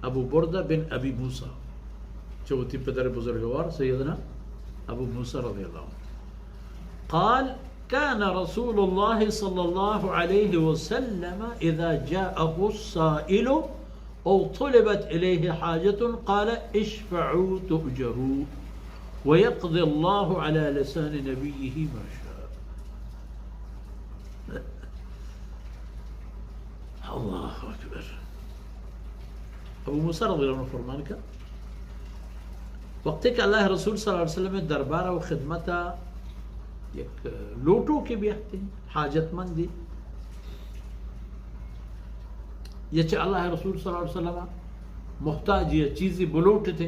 ابو بردہ بن ابی موسیٰ چوتھی پدر بزرگوار سیدنا ابو موسیٰ رضی اللہ عنہ قال كان رسول الله صلى الله عليه وسلم إذا جاءه السائل أو طلبت إليه حاجة قال اشفعوا تؤجروا ويقضي الله على لسان نبيه ما شاء. الله أكبر. ابو موسیٰ رضی اللہ عنہ فرمان کا وقت کہ اللہ رسول صلی اللہ علیہ وسلم دربارہ و خدمتہ ایک لوٹوں کے بھی آتے ہیں حاجت مندی یہ چھ اللہ رسول صلی اللہ علیہ وسلم محتاج یہ چیزی بلوٹ تھے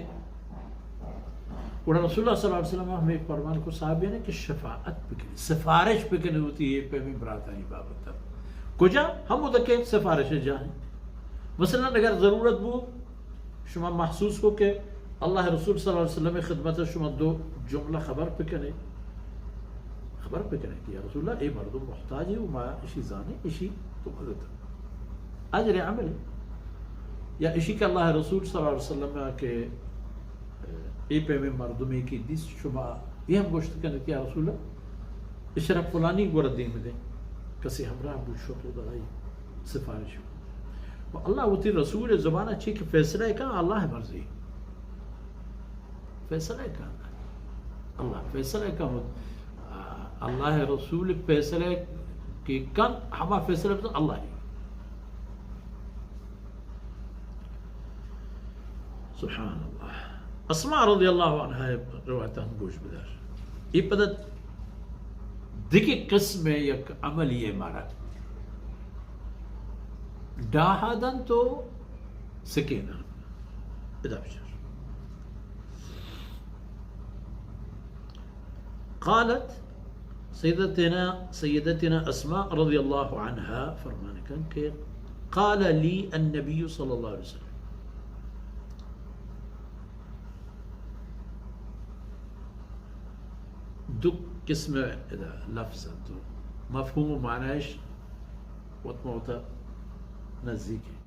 اور رسول اللہ صلی اللہ علیہ وسلم ہمیں ایک فرمان کو صاحب ہے کہ شفاعت بکنی سفارش بکنی ہوتی ہے پہ میں براتانی بابت کجا ہم ادھر کے سفارش جائیں مثلا اگر ضرورت بو شما محسوس ہو کہ اللہ رسول صلی اللہ علیہ وسلم خدمت شما دو جملہ خبر بکنے کہ یا رسول اللہ اے مردم محتاج ہے وما اشی زانے اشی تو مدد اجر عمل یا اشی کہ اللہ رسول صلی اللہ علیہ وسلم کے اے پہ میں مردمی کی دیس شما یہ ہم گوشت کرنے کہ یا رسول اللہ اشرف فلانی گورد دیں میں دیں کسی ہمراہ بوشت و دلائی سفارش ہو اللہ ہوتی رسول زبان اچھی کہ فیصلہ ہے کہاں اللہ ہے مرضی فیصلہ ہے کہاں اللہ فیصلہ ہے کہاں اللہ رسول فیصلے کی کن ہما فیصلے بتا اللہ ہی سبحان اللہ. اسماء رضی اللہ عنہ روایتہ ہم گوش بدار یہ پدت دکی قسم یک عمل یہ مارا ڈاہدن تو سکینہ ادا بشر قالت سیدتنا اسماء رضی اللہ عنہا فرمانے کن کہ قال لی النبی صلی اللہ علیہ وسلم دو قسم لفظ تو مفہوم و معنیش وطموتا نزدیک ہے